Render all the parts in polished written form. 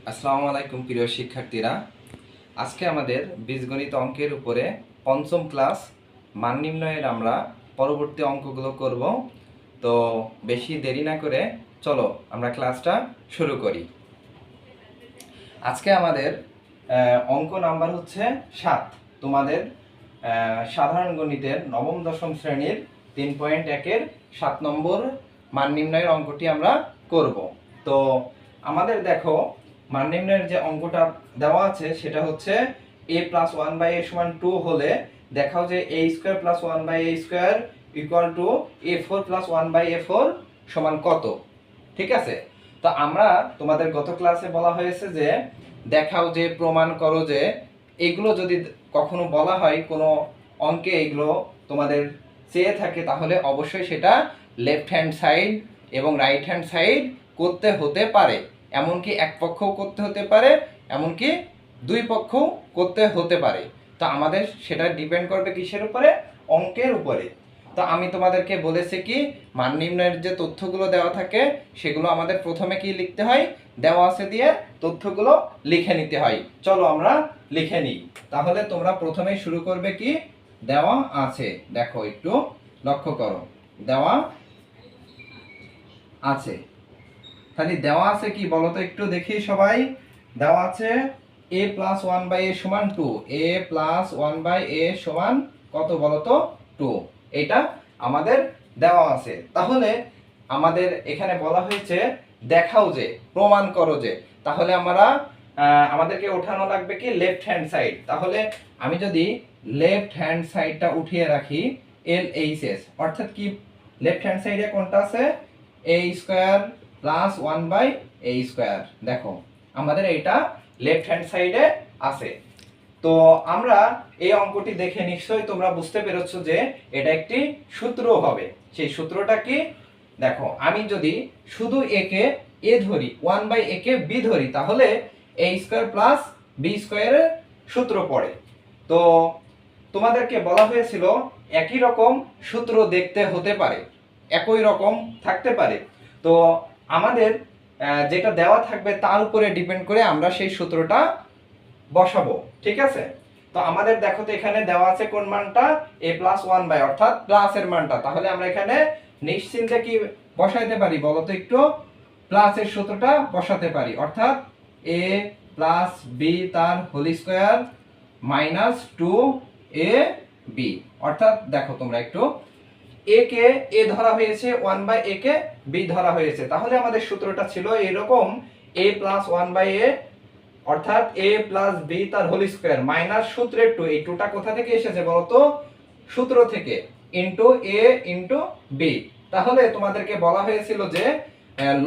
আসসালামু আলাইকুম প্রিয় শিক্ষার্থীরা। আজকে আমাদের বীজগণিত অঙ্কের উপরে পঞ্চম ক্লাস মান নির্ণয়ের আমরা পরবর্তী অঙ্কগুলো করব। তো বেশি দেরি না করে চলো আমরা ক্লাসটা শুরু করি। আজকে আমাদের অঙ্ক নাম্বার হচ্ছে 7। তোমাদের সাধারণ গণিতের নবম দশম শ্রেণীর 3.1-এর 7 নম্বর মান নির্ণয়ের অঙ্কটি আমরা করব। তো আমাদের দেখো মান নির্ণয়ের যে অঙ্কটা দেওয়া আছে সেটা হচ্ছে a + 1/a = 2 হলে দেখাও যে a² + 1/a² = a4 + 1/a4 সমান কত। ঠিক আছে, তো আমরা তোমাদের গত ক্লাসে বলা হয়েছে যে দেখাও যে প্রমাণ করো যে এগুলো যদি কখনো বলা হয় কোনো অঙ্কে এগুলো তোমাদের চেয়ে থাকে তাহলে অবশ্যই সেটা লেফট হ্যান্ড সাইড এবং রাইট হ্যান্ড সাইড করতে হতে পারে। এমনকি এক পক্ষও করতে হতে পারে, এমনকি দুই পক্ষও করতে হতে পারে। তো আমাদের সেটা ডিপেন্ড করবে কিসের উপরে? অঙ্কের উপরে। তো আমি তোমাদেরকে বলেছি কি মান নির্ণয়ের যে তথ্যগুলো দেওয়া থাকে সেগুলো আমাদের প্রথমে কি লিখতে হয়, দেওয়া আছে দিয়ে তথ্যগুলো লিখে নিতে হয়। চলো আমরা লিখে নিই। তাহলে তোমরা প্রথমেই শুরু করবে কি দেওয়া আছে, দেখো একটু লক্ষ্য করো, দেওয়া আছে। তাহলে দেওয়া আছে কি বলো তো একটু দেখি সবাই। দেওয়া আছে a + 1/a = 2। a + 1/a সমান কত বলো তো? 2। এটা আমাদের দেওয়া আছে। তাহলে আমাদের এখানে বলা হয়েছে দেখাও যে, প্রমাণ করো যে। তাহলে আমরা আমাদেরকে ওঠানো লাগবে কি লেফট হ্যান্ড সাইড। তাহলে আমি যদি লেফট হ্যান্ড সাইডটা উঠিয়ে রাখি LHS, অর্থাৎ কি লেফট হ্যান্ড সাইডে কোনটা আছে? a² + 1/a²। দেখো আমাদের এটা লেফট হ্যান্ড সাইডে আছে। তো আমরা এই অঙ্কটি দেখে নিশ্চয়ই তোমরা বুঝতে পেরেছো যে এটা একটি সূত্র হবে। সেই সূত্রটা কি? দেখো আমি যদি শুধু a কে a ধরি, 1/a কে b ধরি, তাহলে a² + b² এর সূত্র পড়ে। তো তোমাদেরকে বলা হয়েছিল একই রকম সূত্র দেখতে হতে পারে, একই রকম থাকতে পারে। তো আমাদের যেটা দেওয়া থাকবে তার উপরে ডিপেন্ড করে আমরা সেই সূত্রটা বসাবো। ঠিক আছে, তো আমাদের দেখো তো এখানে দেওয়া আছে কোন মানটা? a + 1/, অর্থাৎ প্লাসের মানটা। তাহলে আমরা এখানে নিশ্চিন্তে কি বসাইতে পারি বলো তো একটু? প্লাসের সূত্রটা বসাতে পারি, অর্থাৎ a + b তার হোল স্কয়ার - 2ab। অর্থাৎ দেখো তোমরা একটু, a কে a ধরা হয়েছে, 1/a কে b ধরা হয়েছে। তাহলে আমাদের সূত্রটা ছিল এরকম a + 1/a অর্থাৎ a + b তার হোল স্কয়ার মাইনাস সূত্রের 2। এই 2টা কোথা থেকে এসেছে বলতো? সূত্র থেকে, ইনটু a ইনটু b। তাহলে তোমাদেরকে বলা হয়েছিল যে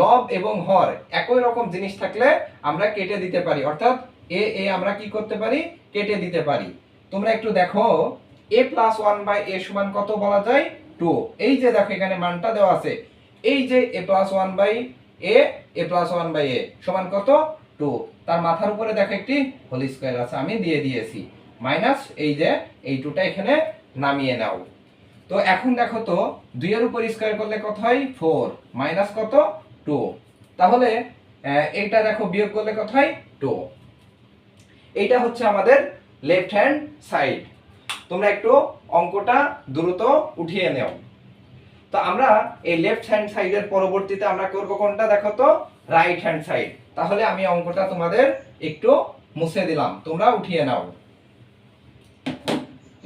লব এবং হর একই রকম জিনিস থাকলে আমরা কেটে দিতে পারি, অর্থাৎ a আমরা কি করতে পারি? কেটে দিতে পারি। তোমরা একটু দেখো a + 1/a সমান কত বলা যায়? 2। এই যে দেখো এখানে মানটা দেওয়া আছে, এই যে a + 1/a, a + 1/a সমান কত? 2। তার মাথার উপরে দেখো একটি হোল স্কয়ার আছে, আমি দিয়ে দিয়েছি, মাইনাস এই যে এই 2টা এখানে নামিয়ে নাও। তো এখন দেখো তো 2 এর উপর স্কয়ার করলে কত হয়? 4 মাইনাস কত? 2। তাহলে এইটা দেখো বিয়োগ করলে কত হয়? 2। এইটা হচ্ছে আমাদের লেফট হ্যান্ড সাইড। তোমরা একটু অঙ্কটা দ্রুত উঠিয়ে নাও। তো আমরা এই লেফট হ্যান্ড সাইডের পরবর্তীতে আমরা করব কোনটা দেখো তো? Right hand side. তাহলে আমি অঙ্কটা তোমাদের একটু মুছে দিলাম, তোমরা উঠিয়ে নাও।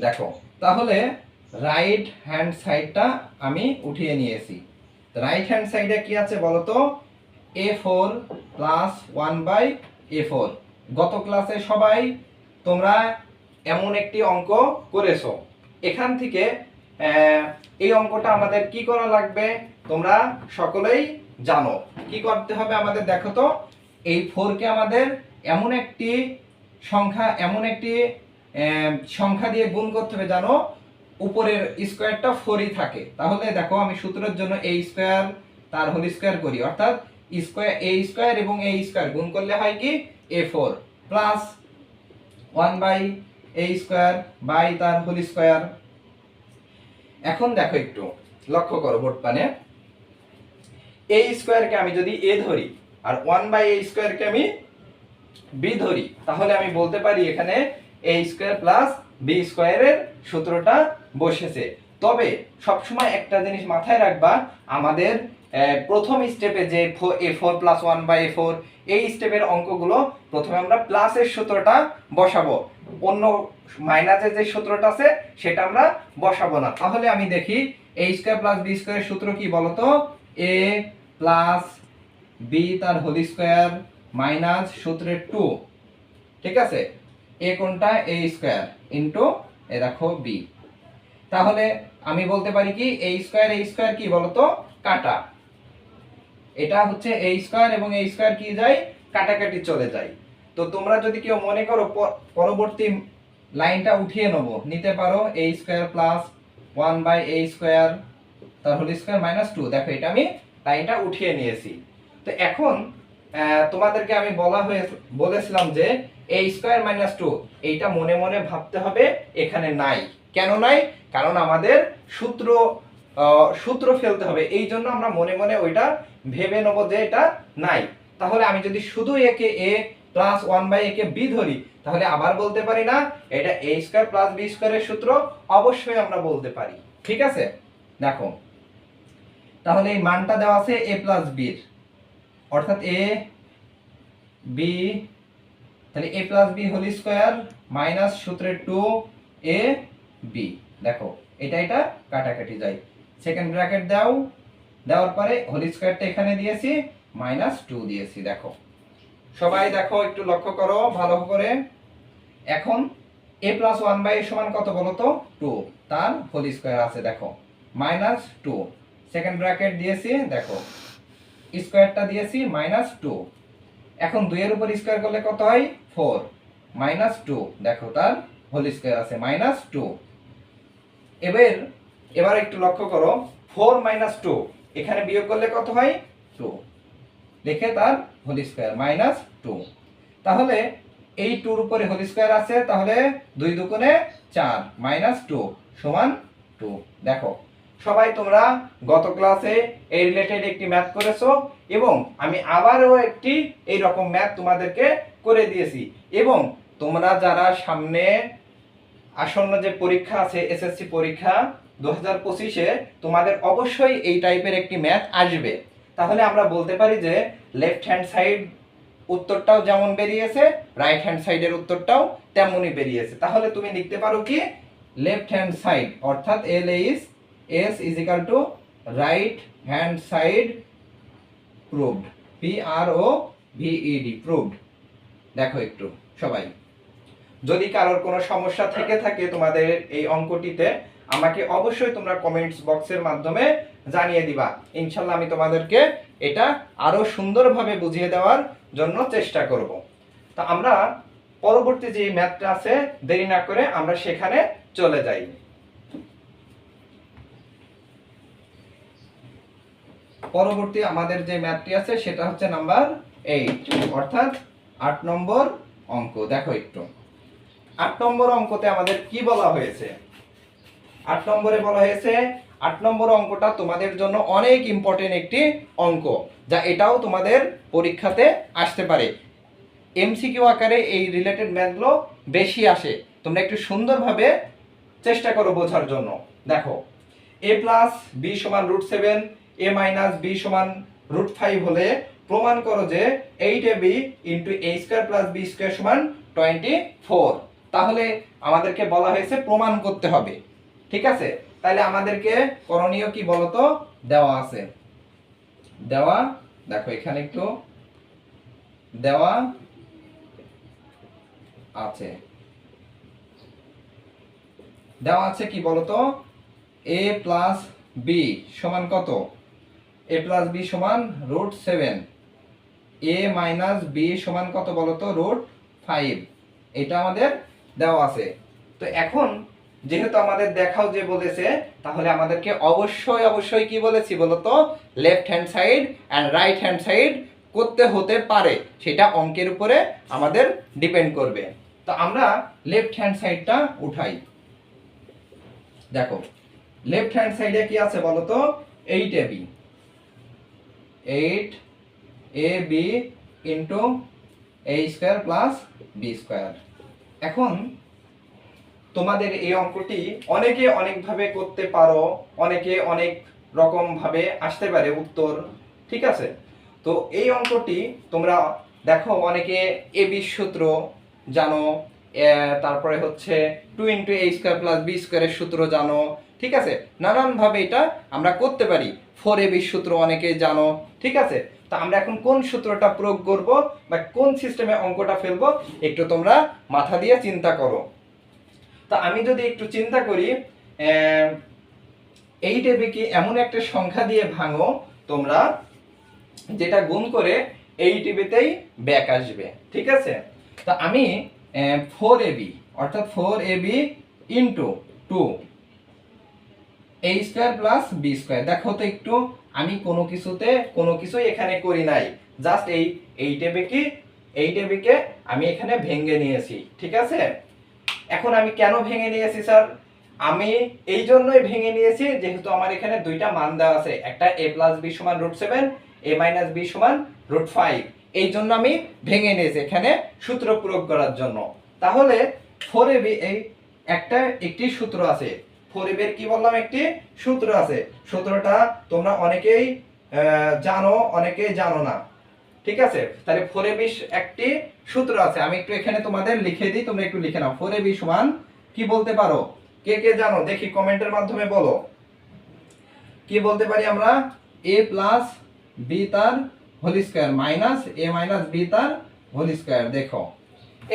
দেখো তাহলে রাইট হ্যান্ড সাইডটা আমি উঠিয়ে নিয়েছি। রাইট হ্যান্ড সাইডে কি আছে বলো তো? a4 + 1/a4। গত ক্লাসে সবাই তোমরা এমন একটি অঙ্ক করেছো। এখান থেকে এই অঙ্কটা আমাদের কি করা লাগবে তোমরা সকলেই জানো। কি করতে হবে আমাদের? দেখো তো এই 4 কে আমাদের এমন একটি সংখ্যা দিয়ে গুণ করতে হবে জানো উপরের স্কয়ারটা 4ই থাকে। তাহলে দেখো আমি সূত্রের জন্য a² তার হোল স্কয়ার করি, অর্থাৎ a² এবং a² গুণ করলে হয় কি? a4 প্লাস 1/a² বাই তার হোল স্কয়ার। এখন দেখো একটু লক্ষ্য করো বোর্ড পানে, a² কে আমি যদি a ধরি আর 1/a² কে আমি বি ধরি, তাহলে আমি বলতে পারি এখানে এ স্কোয়ার প্লাস বি স্কোয়ারের সূত্রটা বসেছে। তবে সবসময় একটা জিনিস মাথায় রাখবা, আমাদের প্রথম স্টেপে যে a4 প্লাস 1/a4 এই স্টেপের অঙ্কগুলো প্রথমে আমরা প্লাসের সূত্রটা বসাবো, অন্য মাইনাসের যে সূত্রটা আছে সেটা আমরা বসাবো না। তাহলে আমি দেখি a স্কোয়ার প্লাস বি স্কোয়ারের সূত্র কি বলতো, a প্লাস বি তার হোল স্কোয়ার মাইনাস সূত্রের 2, ঠিক আছে, এ কোনটা a স্কোয়ার ইনটু এ দেখো বি। তাহলে আমি বলতে পারি কি a স্কোয়ার কি বলতো, কাটা, এটা হচ্ছে a স্কোয়ার এবং a স্কোয়ার কি যায়, কাটাকাটি চলে যায়। তো তোমরা যদি কেউ মনে করো পরবর্তী লাইনটা উঠিয়ে নিতে পারো a square plus 1/a square তার হোল স্কোয়ার মাইনাস 2, দেখো এটা আমি লাইনটা উঠিয়ে নিয়েছি। তো এখন তোমাদেরকে আমি বলেছিলাম যে a স্কোয়ার মাইনাস 2 এইটা মনে মনে ভাবতে হবে এখানে নাই। কেন নাই? কারণ আমাদের সূত্র ফেলতে হবে, এই জন্য আমরা মনে মনে ওইটা ভেবে নেব যে এটা নাই। তাহলে আমি যদি শুধু একে a plus 1/a K b ধরি, তাহলে আবার বলতে পারি না এটা a স্কয়ার প্লাস b স্কয়ারের সূত্র? অবশ্যই আমরা বলতে পারি, ঠিক আছে। দেখো তাহলে এই মানটা দেওয়া আছে a প্লাস b এর, অর্থাৎ a b, তাহলে a plus b whole square minus সূত্রের 2 a b, দেখো এটা কাটাকাটি যায়, সেকেন্ড ব্র্যাকেট দাও, দেওয়ার পরে হোল স্কয়ারটা এখানে দিয়েছি মাইনাস 2 দিয়েছি। দেখো সবাই দেখো একটু লক্ষ্য করো ভালো করে। এখন a প্লাস 1/a সমান কত বলো তো, 2, তার হোল স্কয়ার আছে দেখো মাইনাস 2, সেকেন্ড ব্র্যাকেট দিয়েছি, দেখো স্কয়ারটা দিয়েছি মাইনাস 2। এখন 2 এর উপর স্কয়ার করলে কত হয়, 4 মাইনাস 2, দেখো তার হোল স্কয়ার আছে মাইনাস 2। এবার একটু লক্ষ্য করো, 4 মাইনাস 2 এখানে বিয়োগ করলে কত হয়, 2, লিখে তার হোল স্কয়ার মাইনাস 2। তাহলে এই 2 এর উপরে হোল স্কয়ার আছে, তাহলে 2 দুগুণে 4 মাইনাস 2 সমান 2। দেখো সবাই তোমরা গত ক্লাসে এই রিলেটেড একটি ম্যাথ করেছো এবং আমি আবারও একটি এই রকম ম্যাথ তোমাদেরকে করে দিয়েছি। এবং তোমরা যারা সামনে আসন্ন যে পরীক্ষা আছে এসএসসি পরীক্ষা 2025-এ, তোমাদের অবশ্যই এই টাইপের একটি ম্যাথ আসবে। তাহলে আমরা বলতে পারি যে লেফট হ্যান্ড সাইড উত্তরটাও যেমন বেরিয়েছে, রাইট হ্যান্ড সাইডের উত্তরটাও তেমনই বেরিয়েছে। তাহলে তুমি লিখতে পারো কি, লেফট হ্যান্ড সাইড অর্থাৎ LHS is equal to right hand side proved, PROVED proved. দেখো একটু সবাই, যদি কারোর কোনো সমস্যা থেকে থাকে তোমাদের এই অঙ্কটিতে, আমাকে অবশ্যই তোমরা কমেন্টস বক্সের মাধ্যমে জানিয়ে দিবা। ইনশাল্লাহ আমি তোমাদেরকে এটা আরো সুন্দরভাবে বুঝিয়ে দেওয়ার জন্য চেষ্টা করব। তা আমরা পরবর্তী যে ম্যাথটা আছে, দেরি না করে আমরা সেখানে চলে যাই। পরবর্তী আমাদের যে ম্যাথটি আছে সেটা হচ্ছে নাম্বার 8, অর্থাৎ 8 নম্বর অঙ্ক। দেখো একটু 8 নম্বর অঙ্কতে আমাদের কি বলা হয়েছে। 8 নম্বরে বলা হয়েছে, 8 নম্বর অঙ্কটা তোমাদের জন্য অনেক ইম্পর্টেন্ট একটি অঙ্ক, যা এটাও তোমাদের পরীক্ষাতে আসতে পারে। এমসিকিউ আকারে এই রিলেটেড ম্যাথগুলো বেশি আসে, তোমরা একটু সুন্দরভাবে চেষ্টা করো বোঝার জন্য। দেখো a প্লাস বি সমান √7, a মাইনাস বি সমান √5 হলে প্রমাণ করো যে 8ab into a square plus B square সমান 24। তাহলে আমাদেরকে বলা হয়েছে প্রমাণ করতে হবে, ঠিক আছে। তাহলে আমাদেরকে করণীয় কি বলতো, দেওয়া আছে, দেওয়া দেখো এখানে একটু দেওয়া আছে, দেওয়া আছে কি বলতো, a প্লাস বি সমান কত, a প্লাস বি সমান √7, a মাইনাস বি সমান কত বলতো, √5, এটা আমাদের দেওয়া আছে। তো এখন যেহেতু আমাদের দেখাও যে বলেছে, তাহলে আমাদেরকে অবশ্যই কি বলেছি বলতো, left hand side and right hand side করতে হতে পারে, সেটা অঙ্কের উপরে আমাদের ডিপেন্ড করবে। তো আমরা লেফট হ্যান্ড সাইডটা উঠাই। দেখো লেফট হ্যান্ড সাইডে কি আছে বলতো, 8ab ইন্টু এ স্কোয়ার প্লাস বি স্কোয়ার। এখন তোমাদের এই অঙ্কটি অনেকে অনেকভাবে করতে পারো, অনেকে অনেক রকম ভাবে আসতে পারে উত্তর, ঠিক আছে। তো এই অঙ্কটি তোমরা দেখো অনেকে এ বি সূত্র জানো, তারপরে হচ্ছে 2 × a স্কোয়ার প্লাস বি স্কোয়ারের সূত্র জানো, ঠিক আছে। নানানভাবে এটা আমরা করতে পারি। 4ab সূত্র অনেকে জানো, ঠিক আছে। তো আমরা এখন কোন সূত্রটা প্রয়োগ করব বা কোন সিস্টেমে অঙ্কটা ফেলবো একটু তোমরা মাথা দিয়ে চিন্তা করো। তা আমি যদি একটু চিন্তা করি, 8ab কে এমন একটা সংখ্যা দিয়ে ভাঙো তোমরা যেটা গুণ করে 8ab তেই ব্যাক আসবে, ঠিক আছে। তা আমি 4ab অর্থাৎ 4ab into 2 a square plus B square. দেখো তো একটু আমি কোনো কিছুই এখানে করি নাই, জাস্ট এই 8ab কে আমি এখানে ভেঙে নিয়েছি, ঠিক আছে। এখন আমি কেন ভেঙে নিয়েছি স্যার? আমি এই জন্যই ভেঙে নিয়েছি যেহেতু আমার এখানে দুইটা মান দেওয়া আছে, একটা a + b = √7, a - b = √5। এই জন্য আমি ভেঙে নিয়েছি এখানে সূত্র প্রয়োগ করার জন্য। তাহলে 4ab এই একটি সূত্র আছে, 4ab এর কি বললাম একটি সূত্র আছে। সূত্রটা তোমরা অনেকেই জানো, অনেকেই জানো না, ঠিক আছে। তাহলে 4ab একটি সূত্র আছে, আমি একটু এখানে তোমাদের লিখে দিই, তোমরা একটু লিখে নাও। 4ab সমান কি বলতে পারো, কে কে জানো দেখি কমেন্টের মাধ্যমে বলো। কি বলতে পারি আমরা? a + b তার whole square minus a - b তার হোল স্কয়ার। দেখো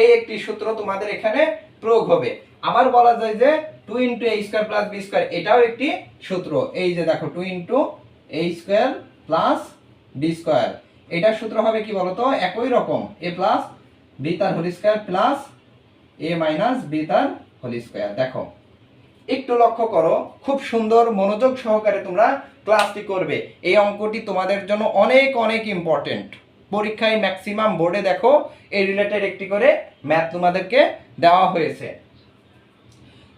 এই একটি সূত্র তোমাদের এখানে প্রয়োগ হবে। আবার বলা যায় যে 2 × a square plus b square, এটাও একটি সূত্র। এই যে দেখো 2 × a square plus b square, এটার সূত্র হবে কি বলতো? একই রকম, a + b তার whole square plus a - b তার হোল স্কয়ার। দেখো একটু লক্ষ্য করো, খুব সুন্দর মনোযোগ সহকারে তোমরা ক্লাসটি করবে। এই অঙ্কটি তোমাদের জন্য অনেক অনেক ইম্পর্টেন্ট। পরীক্ষায় ম্যাক্সিমাম বোর্ডে দেখো এই রিলেটেড একটি করে ম্যাথ তোমাদেরকে দেওয়া হয়েছে।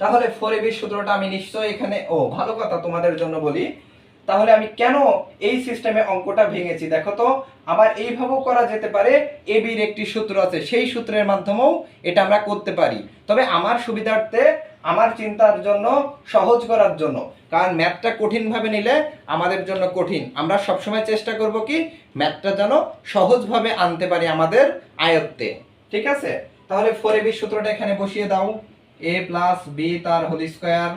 তাহলে 4ab সূত্রটা আমি নিশ্চয়ই এখানে, ভালো কথা তোমাদের জন্য বলি, তাহলে আমি কেন এই সিস্টেমে অঙ্কটা ভেঙেছি দেখো তো। আবার এইভাবেও করা যেতে পারে, ab এর একটি সূত্র আছে, সেই সূত্রের মাধ্যমেও এটা আমরা করতে পারি। তবে আমার সুবিধার্থে, আমার চিন্তার জন্য, সহজ করার জন্য, কারণ ম্যাথটা কঠিন ভাবে নিলে আমাদের জন্য কঠিন, আমরা সবসময় চেষ্টা করব কি ম্যাথটা যেন সহজভাবে আনতে পারি আমাদের আয়ত্তে, ঠিক আছে। তাহলে 4ab সূত্রটা এখানে বসিয়ে দাও, a + b তার whole square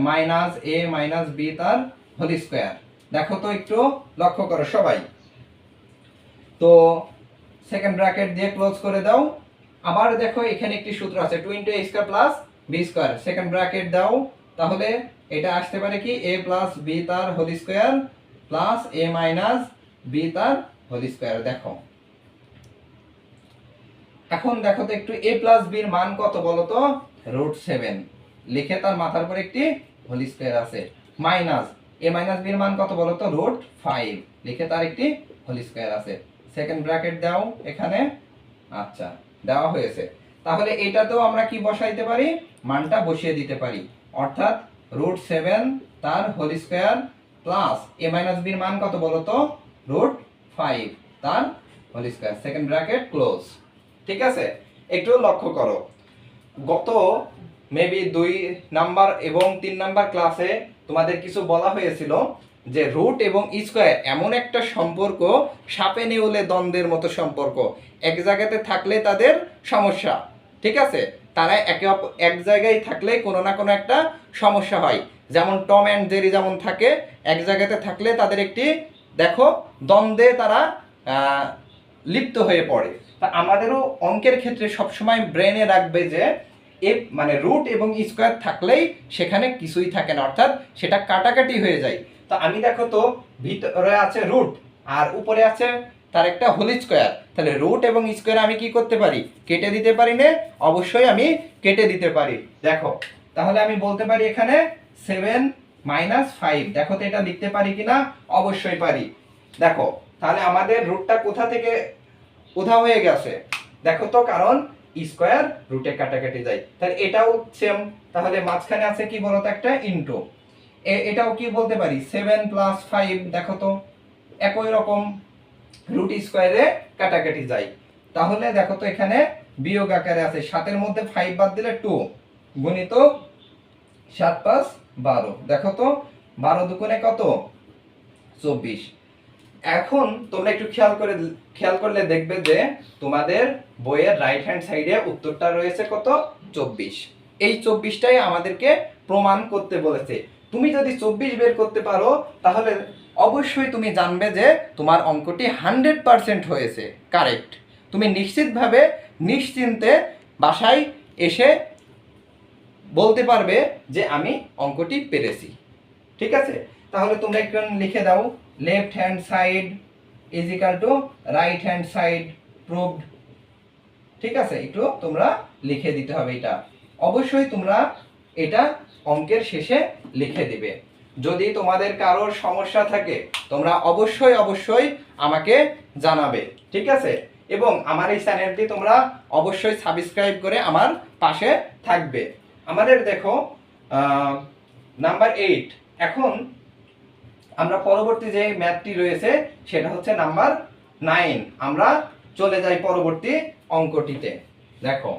minus a - b তার হোল স্কয়ার। দেখো তো একটু লক্ষ্য করো সবাই। তো সেকেন্ড ব্র্যাকেট দিয়ে ক্লোজ করে দাও। আবার দেখো এখানে একটি সূত্র আছে 2 × a square plus b square, second bracket দাও। তাহলে এটা আসতে পারে কি a + b তার whole square plus a - b তার হোল স্কয়ার। দেখো এখন দেখো তো একটু a + b এর মান কত বলো তো? √7, লিখে তার মাথার উপর একটি হোল স্কয়ার আছে, মাইনাস a - b এর মান কত বলো তো? √5, লিখে তার একটি হোল স্কয়ার আছে। সেকেন্ড ব্র্যাকেট দাও এখানে, আচ্ছা দেওয়া হয়েছে। তাহলে এটাতেও আমরা কি বসাইতে পারি? মানটা বসিয়ে দিতে পারি, অর্থাৎ √7 তার whole square plus a - b এর মান কত বলো তো? √5 তার whole square, second bracket close, ঠিক আছে। একটু লক্ষ্য করো, গত মেবি 2 নাম্বার এবং 3 নাম্বার ক্লাসে তোমাদের কিছু বলা হয়েছিল যে রুট এবং স্কয়ার এমন একটা সম্পর্ক, সাপে নেউলে দ্বন্দ্বের মতো সম্পর্ক, এক জায়গাতে থাকলে তাদের সমস্যা, ঠিক আছে। তারা এক জায়গায় থাকলে কোনো না কোনো একটা সমস্যা হয়। যেমন টম অ্যান্ড জেরি যেমন থাকে, এক জায়গাতে থাকলে তাদের একটি দেখো দ্বন্দ্বে তারা লিপ্ত হয়ে পড়ে। তা আমাদেরও অঙ্কের ক্ষেত্রে সবসময় ব্রেনে রাখবে যে মানে রুট এবং স্কয়ার থাকলেই সেখানে কিছুই থাকে না, অর্থাৎ সেটা কাটাকাটি হয়ে যায়। তো আমি দেখো তো ভিতরে আছে রুট আর উপরে আছে তার একটা হোল স্কয়ার, তাহলে রুট এবং স্কয়ার আমি কি করতে পারি? কেটে দিতে পারি না? অবশ্যই আমি কেটে দিতে পারি। দেখো তাহলে আমি বলতে পারি এখানে 7 - 5, দেখো তো এটা লিখতে পারি কিনা? অবশ্যই পারি। দেখো তাহলে আমাদের রুটটা কোথা থেকে উধাও হয়ে গেছে দেখো তো, কারণ স্কয়ার রুটে কাটাকাটি যায়। তাহলে এটাও সেম, তাহলে মাঝখানে আছে কি বলতো? একটা ইনটু। এটাও কি বলতে পারি? 7 + 5, দেখো তো একই রকম রুট স্কয়ারে কাটাকাটি যায়। তাহলে দেখো তো এখানে বিয়োগ আকারে আছে, 7-এর মধ্যে 5 বাদ দিলে 2 গুণিত 7 5 12। দেখো তো 12 দুগুণে কত? 24। এখন তোমরা একটু খেয়াল করলে দেখবে যে তোমাদের বইয়ের রাইট হ্যান্ড সাইডে উত্তরটা রয়েছে কত? 24। এই 24টাই আমাদেরকে প্রমাণ করতে বলেছে। তুমি যদি 24 বের করতে পারো তাহলে অবশ্যই তুমি জানবে যে তোমার অঙ্কটি 100% হয়েছে কারেক্ট। তুমি নিশ্চিতভাবে নিশ্চিন্তে বাসায় এসে বলতে পারবে যে আমি অঙ্কটি পেরেছি। ঠিক আছে, তাহলে তোমরা একটু লিখে দাও, left hand side is equal to right hand side proved. ঠিক আছে, একটু তোমরা লিখে দিতে হবে। এটা অবশ্যই তোমরা এটা অঙ্কের শেষে লিখে দিবে। যদি তোমাদের কারোর সমস্যা থাকে তোমরা অবশ্যই আমাকে জানাবে। ঠিক আছে, এবং আমার এই চ্যানেলটি তোমরা অবশ্যই সাবস্ক্রাইব করে আমার পাশে থাকবে। আমাদের দেখো নাম্বার 8। এখন আমরা পরবর্তী যে ম্যাথটি রয়েছে সেটা হচ্ছে নাম্বার 9। আমরা চলে যাই পরবর্তী অঙ্কটিতে। দেখো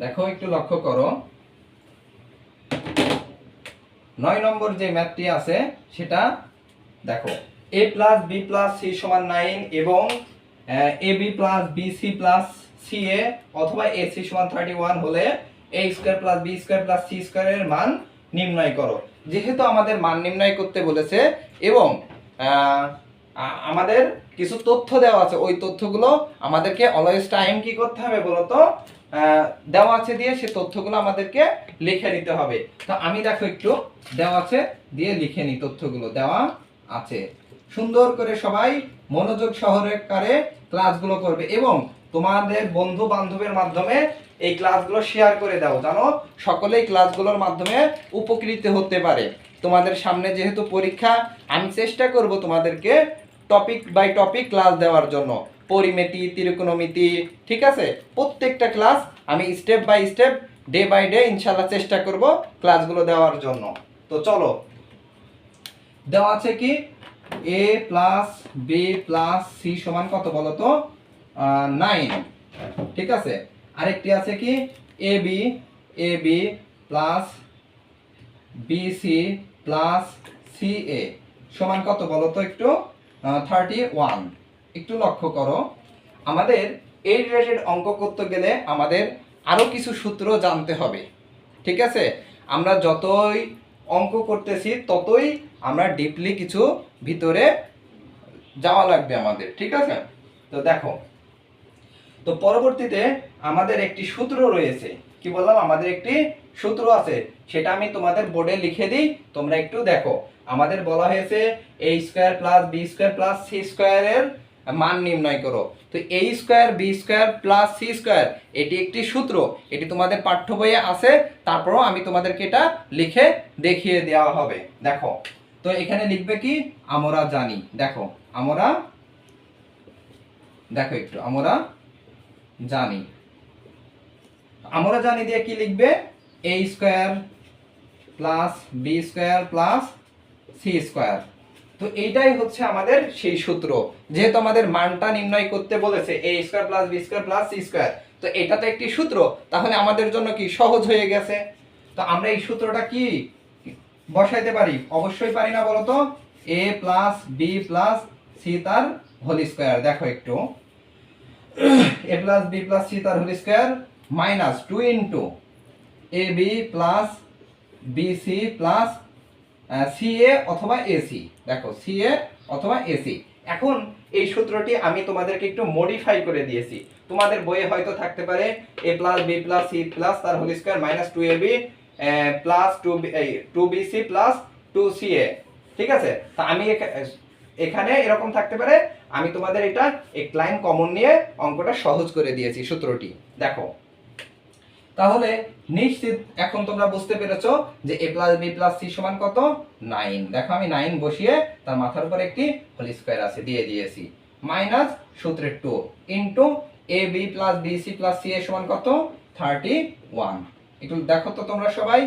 দেখো একটু লক্ষ্য করো, 9 নম্বর যে ম্যাথটি আছে সেটা দেখো, a plus B plus C সমান 9 এবং A B plus B C plus C A অথবা এ সি সমান 31 হলে a square plus B square plus C স্কয়ারের মান নির্ণয় করো। যেহেতু আমাদের মান নির্ণয় করতে বলেছে এবং আমাদের কিছু তথ্য দেওয়া আছে, ওই তথ্যগুলো আমাদেরকে অলওয়েজ টাইম কি করতে হবে বলতো, দেওয়া আছে দিয়ে সে তথ্যগুলো আমাদেরকে লিখে নিতে হবে। তো আমি দেখো একটু দেওয়া আছে দিয়ে লিখে নিই, তথ্যগুলো দেওয়া আছে। সুন্দর করে সবাই মনোযোগ সহকারে ক্লাসগুলো করবে এবং তোমাদের বন্ধু বান্ধবের মাধ্যমে এই ক্লাসগুলো শেয়ার করে দাও, জানো সকলেই ক্লাসগুলোর মাধ্যমে উপকৃত হতে পারে। তোমাদের সামনে যেহেতু পরীক্ষা, আমি চেষ্টা করব তোমাদেরকে টপিক বাই টপিক ক্লাস দেওয়ার জন্য, পরিমিতি, ত্রিকোণমিতি, ঠিক আছে, প্রত্যেকটা ক্লাস আমি step by step day by day ইনশাআল্লাহ চেষ্টা করব ক্লাসগুলো দেওয়ার জন্য। তো চলো, দেওয়া আছে কি a plus B plus C সমান কত বলো তো? 9। ঠিক আছে, আরেকটি আছে কি A B plus B C plus C A সমান কত বলো তো একটু? 31। একটু লক্ষ্য করো, আমাদের এই রিলেটেড অঙ্ক করতে গেলে আমাদের আরো কিছু সূত্র জানতে হবে। ঠিক আছে, আমরা যতই অঙ্ক করতেছি ততই আমরা ডিপলি কিছু ভিতরে যাওয়া লাগবে আমাদের। ঠিক আছে, তো দেখো, তো পরবর্তীতে আমাদের একটি সূত্র রয়েছে। কি বললাম? আমাদের একটি সূত্র আছে, সেটা আমি তোমাদের বোর্ডে লিখে দিই, তোমরা একটু দেখো। আমাদের বলা হয়েছে a square plus B square plus C স্কয়ারের মান নির্ণয় করো। তো a square B square plus C square এটি একটি সূত্র, এটি তোমাদের পাঠ্য বইয়ে আছে, তারপরও আমি তোমাদেরকে এটা লিখে দেখিয়ে দেওয়া হবে। দেখো, তো এখানে লিখবে কি আমরা জানি। দেখো আমরা, দেখো একটু আমরা জানি, আমরা জানি দিয়ে কি লিখবে? a square plus B square plus C square. তো এইটাই হচ্ছে আমাদের সেই সূত্র। যেহেতু আমাদের মানটা নির্ণয় করতে বলেছে a square plus B square plus C square, তো এটা তো একটি সূত্র, তাহলে আমাদের জন্য কি সহজ হয়ে গেছে। তো আমরা এই সূত্রটা কি বসাইতে পারি? অবশ্যই পারি না বলো তো? a plus B plus C তার হোল স্কয়ার। দেখো একটু, a plus B plus C তার whole square minus 2 into A B plus B C plus C A অথবা এসি। দেখো সি এ অথবা এসি। এখন এই সূত্রটি আমি তোমাদেরকে একটু মডিফাই করে দিয়েছি। তোমাদের বইয়ে হয়তো থাকতে পারে a plus B plus C plus তার whole square minus 2ab plus 2bc plus 2ca। ঠিক আছে, তা আমি এখানে এরকম থাকতে পারে, আমি তোমাদের এটা এক লাইন কমন নিয়ে অঙ্কটা সহজ করে দিয়েছি সূত্রটি। দেখো, তাহলে নিশ্চিত এখন তোমরা বুঝতে পেরেছো যে a plus B plus C সমান কত? 9। দেখো আমি 9 বসিয়ে তার মাথার উপর একটি হোল স্কয়ার আছে দিয়ে দিয়েছি, মাইনাস সূত্রের 2 into a b plus b c plus c a সমান কত? 31। একটু দেখো তো তোমরা সবাই,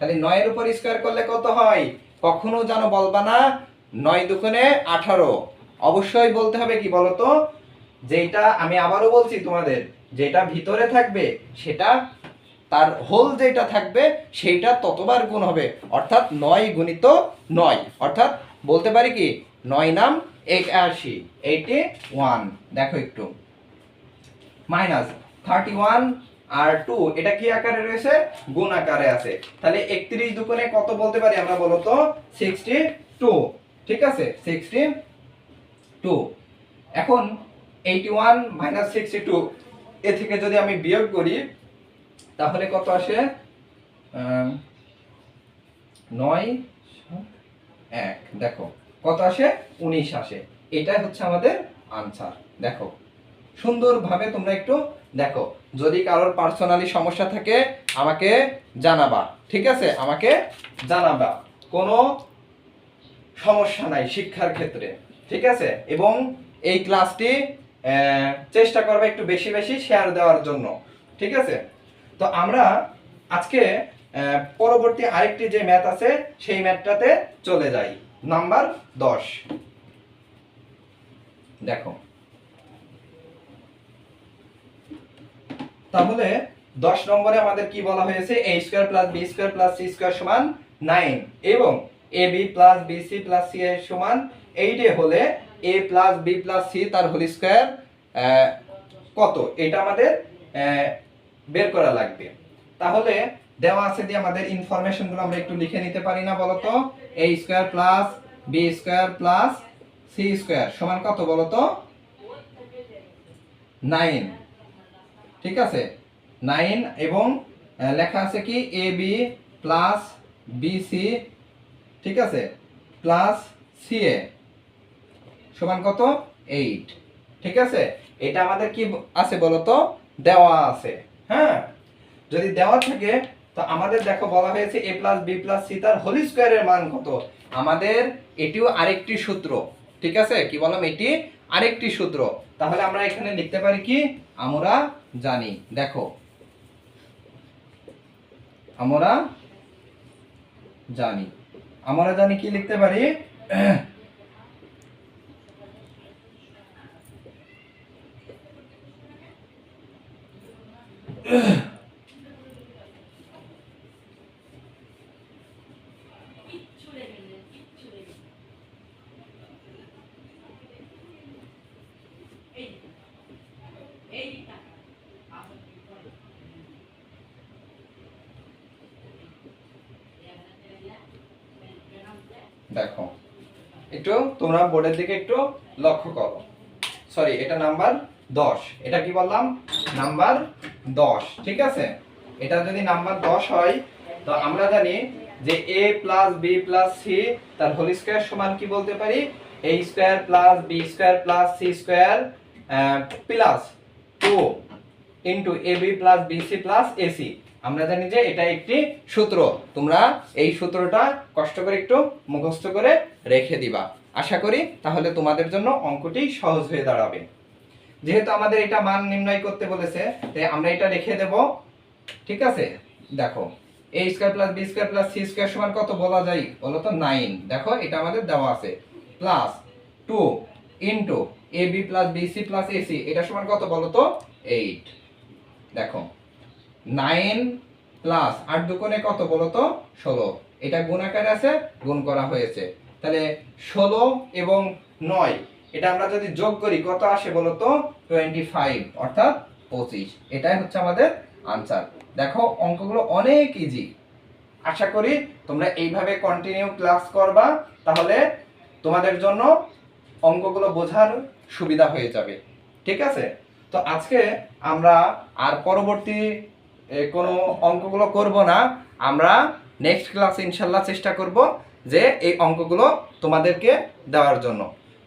তাহলে 9 এর উপর স্কয়ার করলে কত হয়? কখনো যেন বলবা না 9 দুগুণে 18, অবশ্যই বলতে হবে কি বলতো, যেটা আমি আবারও বলছি তোমাদের, যেটা ভিতরে থাকবে সেটা তার হোল যেটা থাকবে সেইটা ততবার গুণ হবে, অর্থাৎ 9 গুণিত 9, অর্থাৎ বলতে পারি কি 9 নাম 81, 81। দেখো একটু মাইনাস 31 আর 2, এটা কি আকারে রয়েছে? গুণ আকারে আছে। তাহলে 31 দুগুণে কত বলতে পারি আমরা বলো তো? 62। ঠিক আছে, 62। এখন 81 মাইনাস 62 এ থেকে যদি আমি বিয়োগ করি তাহলে কত আসে? 9 1, দেখো কত আসে? 19 আসে। এটাই হচ্ছে আমাদের আনসার। দেখো সুন্দরভাবে তোমরা একটু দেখো, যদি কারোর পার্সোনালি সমস্যা থাকে আমাকে জানাবা, ঠিক আছে? আমাকে জানাবা, কোনো সমস্যা নাই শিক্ষার ক্ষেত্রে, ঠিক আছে? এবং এই ক্লাসটি চেষ্টা করবে একটু বেশি বেশি শেয়ার দেওয়ার জন্য, ঠিক আছে? তো আমরা আজকে পরবর্তী আরেকটি যে ম্যাথ আছে সেই ম্যাথটাতে চলে যাই, নাম্বার 10। দেখো তাহলে 10 নম্বরে আমাদের কি বলা হয়েছে? a square plus b square plus c square সমান 9 এবং ab plus bc plus c এর সমান 8 হলে a plus b plus c তার হোল স্কয়ার কত, এটা আমাদের বের করা লাগবে। তাহলে দেওয়া আছে দিয়ে আমাদের ইনফরমেশন গুলো আমরা একটু লিখে নিতে পারি না বলো তো? a square plus b square plus c square সমান কত বলো তো? 9, ঠিক আছে? 9 এবং লেখা আছে কি A B plus B C, ঠিক আছে, প্লাস সি এ সমান কত? 8, ঠিক আছে? এটা আমাদের কি আছে বলতো? দেওয়া আছে। হ্যাঁ, যদি দেওয়া থাকে তো আমাদের দেখো বলা হয়েছে a plus B plus C তার হোল স্কয়ারের মান কত। আমাদের এটিও আরেকটি সূত্র, ঠিক আছে? কি বললাম? এটি আরেকটি সূত্র। তাহলে আমরা এখানে লিখতে পারি কি? আমরা জানি, দেখো আমরা জানি কি লিখতে পারি? দেখো একটু তোমরা বোর্ডের দিকে একটু লক্ষ্য করো। সরি, এটা নাম্বার 10। এটা কি বললাম? নাম্বার 10, ঠিক আছে? এটা যদি নাম্বার 10 হয় তো আমরা জানি যে a plus b plus c তার হোল স্কয়ার সমান কি বলতে পারি? a square plus b square plus c square plus 2 into ab plus bc plus ac। আমরা জানি যে এটা একটি সূত্র। তোমরা এই সূত্রটা কষ্ট করে একটু মুখস্থ করে রেখে দিবা। আশা করি তাহলে তোমাদের জন্য অঙ্কটি সহজ হয়ে দাঁড়াবে। যেহেতু আমাদের এটা মান নির্ণয় করতে বলেছে তাই আমরা এটা রেখে দেব, ঠিক আছে? দেখো a square plus b square plus c square সমান কত বলা যায় বলো তো? 9। দেখো এটা আমাদের দেওয়া আছে, plus 2 into ab plus bc plus ac, এটা সমান কত বলো তো? 8। দেখো 9 প্লাস 8 দুগুণে কত বলো তো? 16। এটা গুণ আকারে আছে, গুণ করা হয়েছে। তাহলে 16 এবং 9 এটা আমরা যদি যোগ করি কত আসে বলো তো? 25, অর্থাৎ 25। এটাই হচ্ছে আমাদের আনসার। দেখো অঙ্কগুলো অনেক ইজি। আশা করি তোমরা এইভাবে কন্টিনিউ ক্লাস করবা, তাহলে তোমাদের জন্য অঙ্কগুলো বোঝার সুবিধা হয়ে যাবে, ঠিক আছে? তো আজকে আমরা আর পরবর্তী কোনো অঙ্কগুলো করব না। আমরা নেক্সট ক্লাসে ইনশাল্লাহ চেষ্টা করব যে এই অঙ্কগুলো তোমাদেরকে দেওয়ার জন্য।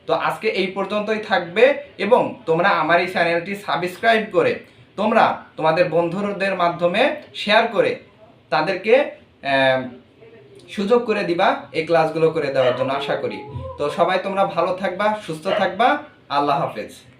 তো আজকে এই পর্যন্তই থাকবে এবং তোমরা আমার এই চ্যানেলটি সাবস্ক্রাইব করে তোমরা তোমাদের বন্ধুদের মাধ্যমে শেয়ার করে তাদেরকে সুযোগ করে দিবা এই ক্লাসগুলো করে দেওয়ার জন্য, আশা করি। তো সবাই তোমরা ভালো থাকবা, সুস্থ থাকবা। আল্লাহ হাফেজ।